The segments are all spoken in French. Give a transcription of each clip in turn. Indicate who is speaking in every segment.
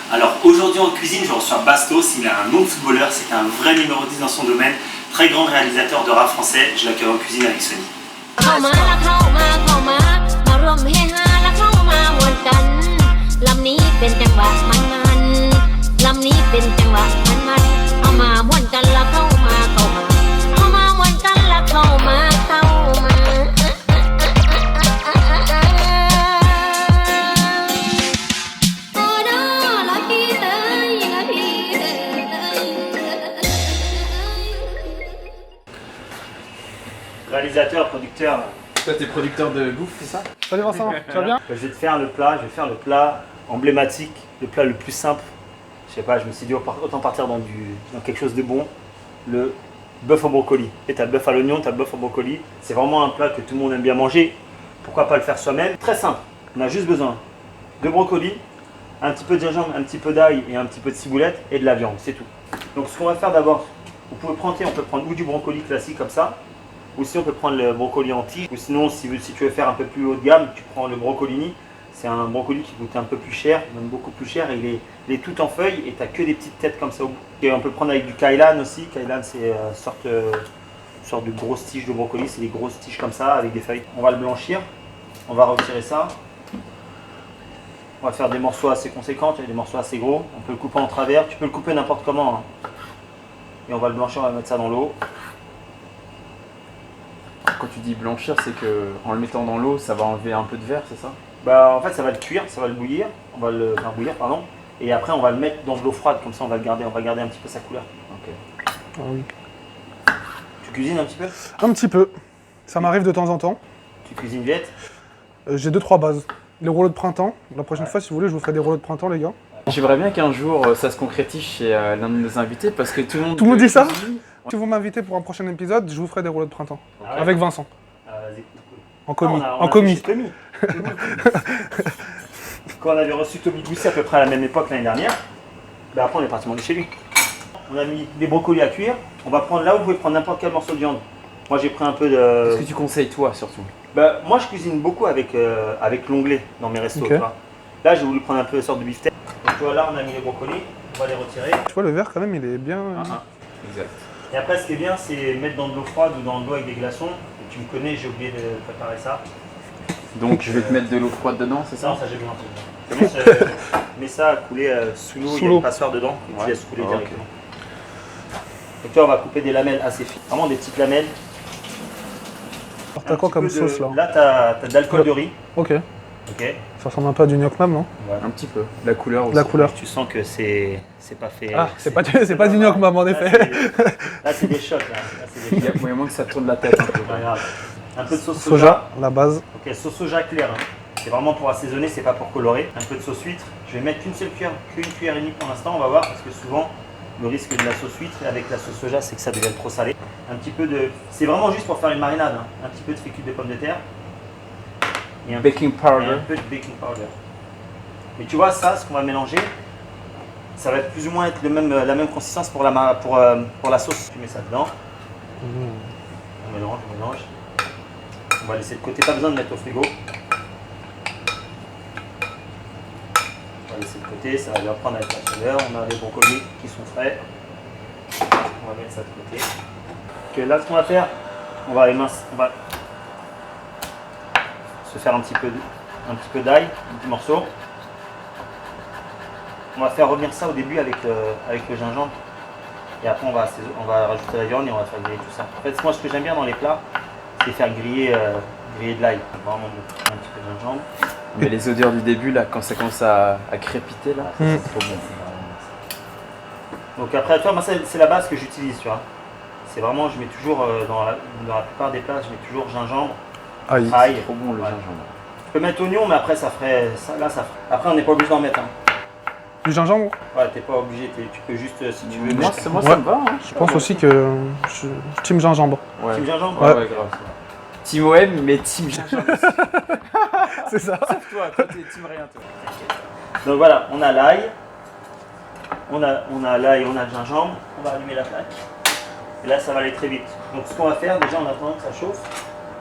Speaker 1: Alors aujourd'hui en cuisine, je reçois Bastos, il a un nom de footballeur, c'est un vrai numéro 10 dans son domaine, très grand réalisateur de rap français, je l'accueille en cuisine avec Sony. Réalisateur, producteur.
Speaker 2: Toi, t'es producteur de bouffe, c'est ça?
Speaker 3: Salut Vincent, tu vas bien?
Speaker 1: Je vais te faire le plat, emblématique, le plat le plus simple. Je sais pas, je me suis dit autant partir dans quelque chose de bon. Le bœuf au brocoli. Et t'as le bœuf à l'oignon, t'as le bœuf au brocoli. C'est vraiment un plat que tout le monde aime bien manger. Pourquoi pas le faire soi-même? Très simple. On a juste besoin de brocoli, un petit peu de gingembre, un petit peu d'ail et un petit peu de ciboulette et de la viande, c'est tout. Donc ce qu'on va faire d'abord, on peut prendre ou du brocoli classique comme ça, ou sinon on peut prendre le brocoli en tige, ou sinon si tu veux faire un peu plus haut de gamme, tu prends le brocolini. C'est un brocoli qui coûte un peu plus cher, même beaucoup plus cher, et il est tout en feuilles et tu n'as que des petites têtes comme ça au bout. Et on peut le prendre avec du kailan aussi. Kailan, c'est une sorte de grosse tige de brocoli, c'est des grosses tiges comme ça avec des feuilles. On va le blanchir, on va retirer ça. On va faire des morceaux assez conséquents, des morceaux assez gros. On peut le couper en travers, tu peux le couper n'importe comment. Hein. Et on va le blanchir, on va mettre ça dans l'eau.
Speaker 2: Quand tu dis blanchir, c'est que en le mettant dans l'eau, ça va enlever un peu de verre, c'est ça?
Speaker 1: Bah, en fait, ça va le cuire, ça va le bouillir, on va le faire bouillir, pardon. Et après, on va le mettre dans de l'eau froide, comme ça, on va garder un petit peu sa couleur.
Speaker 2: Ok.
Speaker 3: Ah oui.
Speaker 1: Tu cuisines un petit peu?
Speaker 3: Un petit peu. Ça m'arrive de temps en temps.
Speaker 1: Tu cuisines vite?
Speaker 3: J'ai 2-3 bases. Les rouleaux de printemps. La prochaine fois, si vous voulez, je vous ferai des rouleaux de printemps, les gars.
Speaker 2: J'aimerais bien qu'un jour ça se concrétise chez l'un de nos invités parce que tout le monde.
Speaker 3: Tout le monde dit ça? Si vous m'invitez pour un prochain épisode, je vous ferai des rouleaux de printemps.
Speaker 1: Ah ouais?
Speaker 3: Avec Vincent.
Speaker 1: Vas-y.
Speaker 3: En commis.
Speaker 1: On a
Speaker 3: En commis.
Speaker 1: fait chez Tommy. Quand on avait reçu Tommy Gousset à peu près à la même époque l'année dernière, bah après on est parti manger chez lui. On a mis des brocolis à cuire. On va prendre là où vous pouvez prendre n'importe quel morceau de viande. Moi j'ai pris un peu de.
Speaker 2: Qu'est-ce que tu conseilles toi surtout?
Speaker 1: Bah, moi je cuisine beaucoup avec l'onglet dans mes restos.
Speaker 3: Ok.
Speaker 1: Tu vois. Là j'ai voulu prendre un peu de sorte de beefsteak. Donc tu vois là on a mis les brocolis, on va les retirer.
Speaker 3: Tu vois, le verre, quand même, il est bien.
Speaker 2: Exact.
Speaker 1: Et après ce qui est bien c'est mettre dans de l'eau froide ou dans de l'eau avec des glaçons. Et tu me connais, j'ai oublié de préparer ça.
Speaker 2: Donc je vais te mettre de l'eau froide dedans, c'est ça?
Speaker 1: Non, ça j'ai besoin de tout. Mets ça à couler sous l'eau, il y a une passoire dedans, et tu laisses couler
Speaker 2: Ah,
Speaker 1: directement. Et toi on va couper des lamelles assez fines, vraiment des petites lamelles.
Speaker 3: Alors, t'as quoi comme sauce, là?
Speaker 1: Là t'as de l'alcool de riz.
Speaker 3: Ok.
Speaker 1: Ok.
Speaker 3: Ça ressemble un peu à du gnocchi, non?
Speaker 1: Voilà.
Speaker 2: Un petit peu. La couleur aussi.
Speaker 3: La couleur.
Speaker 1: Tu sens que c'est pas fait.
Speaker 3: Ah, c'est pas du gnocchi, en effet.
Speaker 1: Là c'est des chocs, là c'est des
Speaker 2: Il y a
Speaker 1: chocs.
Speaker 2: moyen que ça tourne la tête un peu.
Speaker 1: Pas grave. Un peu de sauce
Speaker 3: Soja, la base.
Speaker 1: Ok, sauce soja claire. Hein. C'est vraiment pour assaisonner, c'est pas pour colorer. Un peu de sauce huître. Je vais mettre qu'une cuillère et demie pour l'instant, on va voir, parce que souvent, le risque de la sauce huître avec la sauce soja, c'est que ça devienne trop salé. Un petit peu de. C'est vraiment juste pour faire une marinade. Hein. Un petit peu de fécule de pommes de terre. Et un
Speaker 2: Baking
Speaker 1: et
Speaker 2: powder.
Speaker 1: un peu de baking powder. Mais tu vois, ça, ce qu'on va mélanger, ça va plus ou moins être la même consistance pour la sauce. Tu mets ça dedans. On mélange. On va laisser de côté, pas besoin de mettre au frigo. On va laisser de côté, ça va bien prendre avec la chaleur. On a les brocolis qui sont frais. On va mettre ça de côté. Ok, là ce qu'on va faire, on va se faire un petit peu d'ail, un petit morceau. On va faire revenir ça au début avec le gingembre. Et après on va rajouter la viande et on va faire griller tout ça. En fait moi ce que j'aime bien dans les plats, c'est faire griller de l'ail. Vraiment un petit peu de gingembre.
Speaker 2: Mais les odeurs du début, là, quand ça commence à crépiter, là, c'est trop bon.
Speaker 1: Donc après, toi, moi, c'est la base que j'utilise, tu vois. C'est vraiment, je mets toujours, dans la plupart des plats, je mets toujours gingembre,
Speaker 3: Aïe.
Speaker 1: ail.
Speaker 2: C'est trop bon le gingembre.
Speaker 1: Tu peux mettre oignon, mais après, après, on n'est pas obligé d'en mettre. Hein.
Speaker 3: Du gingembre?
Speaker 1: Ouais, t'es pas obligé, tu peux juste, si tu veux,
Speaker 2: Moi,
Speaker 1: mettre
Speaker 2: ça
Speaker 3: Ouais.
Speaker 2: me va. Hein.
Speaker 3: Je pense aussi que je team gingembre.
Speaker 2: Ouais.
Speaker 1: team gingembre.
Speaker 2: Ouais, grave. Team OM, mais team gingembre aussi.
Speaker 3: C'est ça.
Speaker 2: Toi, t'es team rien, toi.
Speaker 1: Donc voilà, on a l'ail, on a l'ail, on a le gingembre, on va allumer la plaque. Et là, ça va aller très vite. Donc ce qu'on va faire, déjà en attendant que ça chauffe,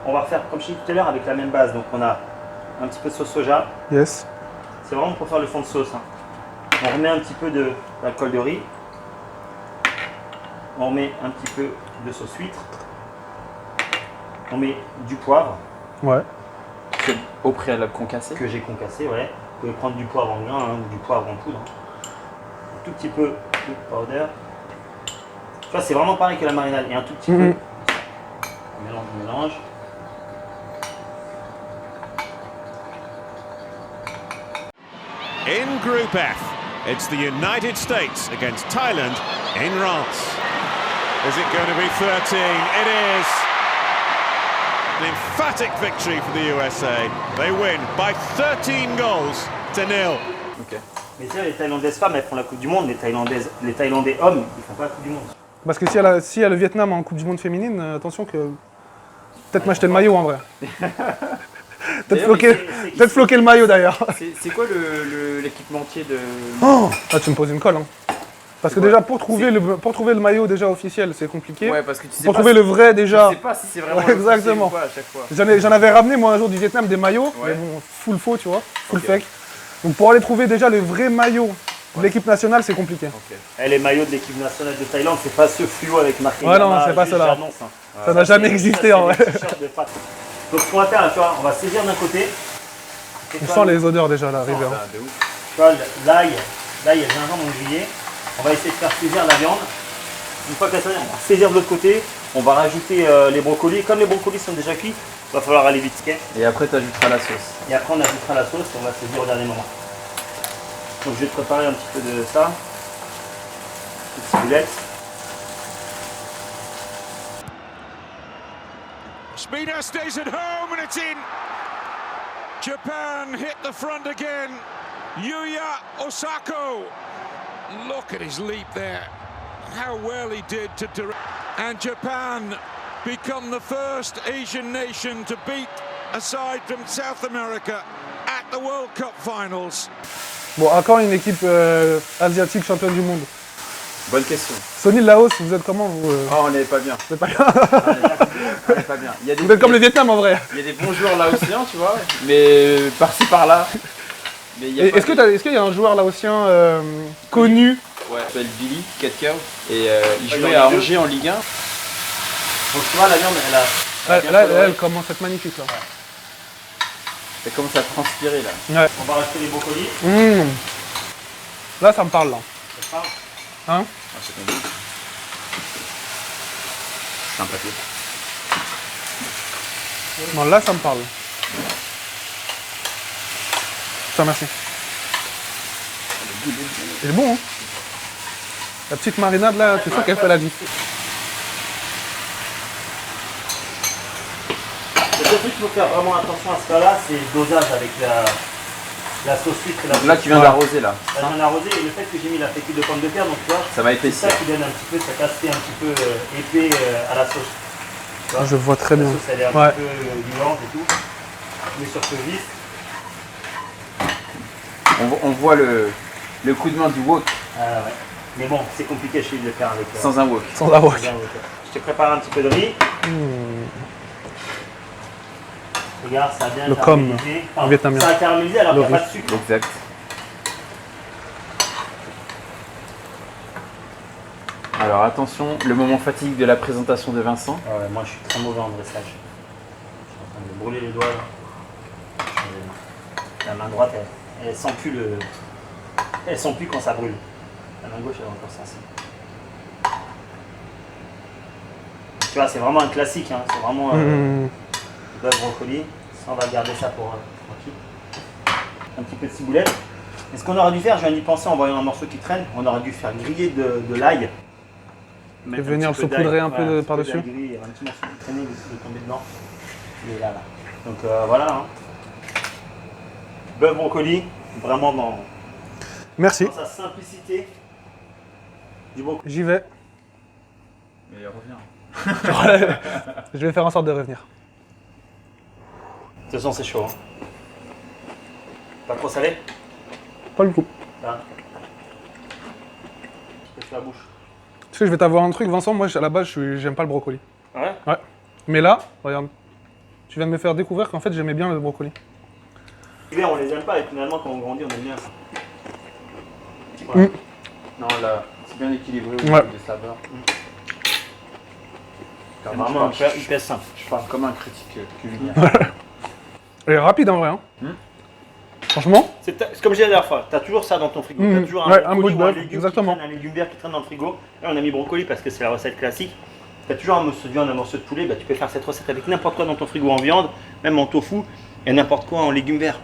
Speaker 1: on va refaire comme je t'ai dit tout à l'heure avec la même base. Donc on a un petit peu de sauce soja.
Speaker 3: Yes.
Speaker 1: C'est vraiment pour faire le fond de sauce. Hein. On remet un petit peu d'alcool de riz. On remet un petit peu de sauce huître. On met du poivre.
Speaker 3: Ouais.
Speaker 2: C'est au préalable concassé.
Speaker 1: Que j'ai concassé, ouais. Vous pouvez prendre du poivre en grain ou du poivre en poudre. Un tout petit peu de powder. Tu vois, c'est vraiment pareil que la marinade. Et un tout petit peu. On mélange.
Speaker 4: In Group F, it's the United States against Thailand in Reims. Is it going to be 13? It is. An emphatic victory for the USA. They win by 13 goals to 0.
Speaker 1: Okay. Mais tu sais, les Thaïlandaises femmes, elles font la Coupe du Monde. Les Thaïlandais hommes, ils font pas la Coupe du Monde.
Speaker 3: Parce que s'il y a le Vietnam en Coupe du Monde féminine, attention que... Peut-être m'acheter le maillot en vrai. Peut-être floquer le maillot d'ailleurs.
Speaker 2: C'est quoi l'équipementier de...
Speaker 3: Oh ah, tu me poses une colle. Hein. Parce que déjà, pour trouver le maillot déjà officiel, c'est compliqué.
Speaker 2: Ouais, parce que tu sais
Speaker 3: pour
Speaker 2: pas
Speaker 3: trouver le vrai déjà...
Speaker 2: Tu sais pas si c'est vraiment
Speaker 3: exactement.
Speaker 2: ou pas à chaque fois.
Speaker 3: J'en avais ramené moi un jour du Vietnam des maillots, mais bon, full faux, tu vois, full fake. Donc pour aller trouver déjà le vrai maillot de l'équipe nationale, c'est compliqué.
Speaker 1: Et les maillots de l'équipe nationale de Thaïlande, c'est pas ce fluo avec marqué.
Speaker 3: Ouais, non, c'est pas cela.
Speaker 1: Hein.
Speaker 3: Ça n'a jamais existé en vrai.
Speaker 1: Donc ce qu'on va faire, là, tu vois, on va saisir d'un côté.
Speaker 3: On sent les odeurs déjà là, arriver.
Speaker 1: Tu vois, l'ail, il y a le gingembre grillé. On va essayer de faire saisir la viande. Une fois qu'elle saisir, on va saisir de l'autre côté. On va rajouter les brocolis. Comme les brocolis sont déjà cuits, il va falloir aller vite. Okay.
Speaker 2: Et après, tu ajouteras la sauce.
Speaker 1: Et après, on ajoutera la sauce et on va saisir au dernier moment. Donc je vais te préparer un petit peu de ça. Petite ciboulette.
Speaker 4: Spina stays at home and it's in. Japan hit the front again. Yuya Osako. Look at his leap there. How well he did to direct. And Japan become the first Asian nation to beat a side from South America at the World Cup Finals.
Speaker 3: Bon, à quand une équipe asiatique championne du monde?
Speaker 2: Bonne question.
Speaker 3: Sony Laos, vous êtes comment vous
Speaker 2: Oh, on n'est pas bien.
Speaker 3: Vous êtes pas bien.
Speaker 2: On n'est pas bien.
Speaker 3: Vous êtes comme le Vietnam en vrai.
Speaker 2: Il y a des bons joueurs laotiens, tu vois, mais par-ci par-là.
Speaker 3: Est-ce qu'il y a un joueur laotien connu?
Speaker 2: Ouais, il s'appelle Billy Katkao et il jouait à Angers en Ligue 1.
Speaker 1: Donc tu vois, la viande,
Speaker 3: elle commence à être magnifique là.
Speaker 1: Ouais.
Speaker 2: Elle commence à transpirer là.
Speaker 3: Ouais.
Speaker 1: On va rajouter les brocolis.
Speaker 3: Là, ça me parle là.
Speaker 1: Ça parle.
Speaker 3: Hein?
Speaker 2: Ah, c'est tombé. C'est un papier.
Speaker 3: Non, là, ça me parle. Ça, merci. Il est bon, hein? La petite marinade là, tu sais qu'elle fait la vie.
Speaker 1: Le seul truc qu'il faut faire vraiment attention à ce cas-là, c'est le dosage avec la sauce huître et la sauce.
Speaker 2: Là, tu viens d'arroser là.
Speaker 1: Là, je viens d'arroser et le fait que j'ai mis la fécule de pommes de terre, donc tu vois,
Speaker 2: ça va
Speaker 1: c'est
Speaker 2: épaissir.
Speaker 1: ça qui donne un petit peu cet aspect un petit peu épais à la sauce. Tu vois,
Speaker 3: Je vois très bien.
Speaker 1: La sauce elle est un petit peu vivante et tout, mais sur ce vif.
Speaker 2: On voit le coup de main du wok.
Speaker 1: Ah ouais. Mais bon, c'est compliqué chez lui de le faire avec.
Speaker 2: Sans un wok.
Speaker 3: Sans la wok.
Speaker 1: Je te prépare un petit peu de riz. Regarde, ça a bien caramélisé.
Speaker 3: Le vietnamien.
Speaker 1: Ça a caramélisé alors qu'il n'y a pas de sucre.
Speaker 2: Exact. Alors attention, le moment fatigue de la présentation de Vincent.
Speaker 1: Ah ouais, moi je suis très mauvais en dressage. Je suis en train de me brûler les doigts là. La main droite, elle sent plus le. Elle sent plus quand ça brûle. La main gauche elle est encore sensible. Tu vois, c'est vraiment un classique, hein. C'est vraiment le bœuf brocoli. Ça, on va garder ça pour tranquille. Un petit peu de ciboulette. Et ce qu'on aurait dû faire, je viens d'y penser en voyant un morceau qui traîne, on aurait dû faire griller de l'ail.
Speaker 3: Et venir le saupoudrer un peu par-dessus.
Speaker 1: Un petit morceau qui traînait, il est tombé dedans. Il est là. Donc voilà. Hein. Bœuf brocoli, vraiment dans sa simplicité du brocoli.
Speaker 3: J'y vais.
Speaker 2: Mais reviens.
Speaker 3: Je vais faire en sorte de revenir.
Speaker 1: De toute façon, c'est chaud. Hein. Pas trop salé?
Speaker 3: Pas le coup.
Speaker 1: Là. Je fais la bouche.
Speaker 3: Tu sais, je vais t'avoir un truc, Vincent. Moi, à la base, j'aime pas le brocoli.
Speaker 1: Ouais?
Speaker 3: Ouais. Mais là, regarde. Tu viens de me faire découvrir qu'en fait, j'aimais bien le brocoli.
Speaker 1: On les aime pas et finalement, quand on grandit, on aime bien ça.
Speaker 2: Ouais. Non, là, c'est bien équilibré au niveau
Speaker 3: Ouais.
Speaker 2: des saveurs.
Speaker 1: C'est vraiment un plat hyper simple.
Speaker 2: Je parle comme un critique culinaire.
Speaker 3: Elle est rapide en vrai. Hein.
Speaker 2: Hmm.
Speaker 3: Franchement.
Speaker 1: C'est comme je disais la dernière fois, tu as toujours ça dans ton frigo.
Speaker 3: Mhm.
Speaker 1: Tu as toujours
Speaker 3: Ouais,
Speaker 1: un
Speaker 3: un
Speaker 1: brocoli
Speaker 3: bout de
Speaker 1: ou un
Speaker 3: bœuf,
Speaker 1: légume
Speaker 3: exactement.
Speaker 1: qui traîne, un légume vert qui traîne dans le frigo. Là, on a mis brocoli parce que c'est la recette classique. Tu as toujours un morceau de viande, un morceau de poulet. Bah, tu peux faire cette recette avec n'importe quoi dans ton frigo en viande, même en tofu, et n'importe quoi en légumes verts.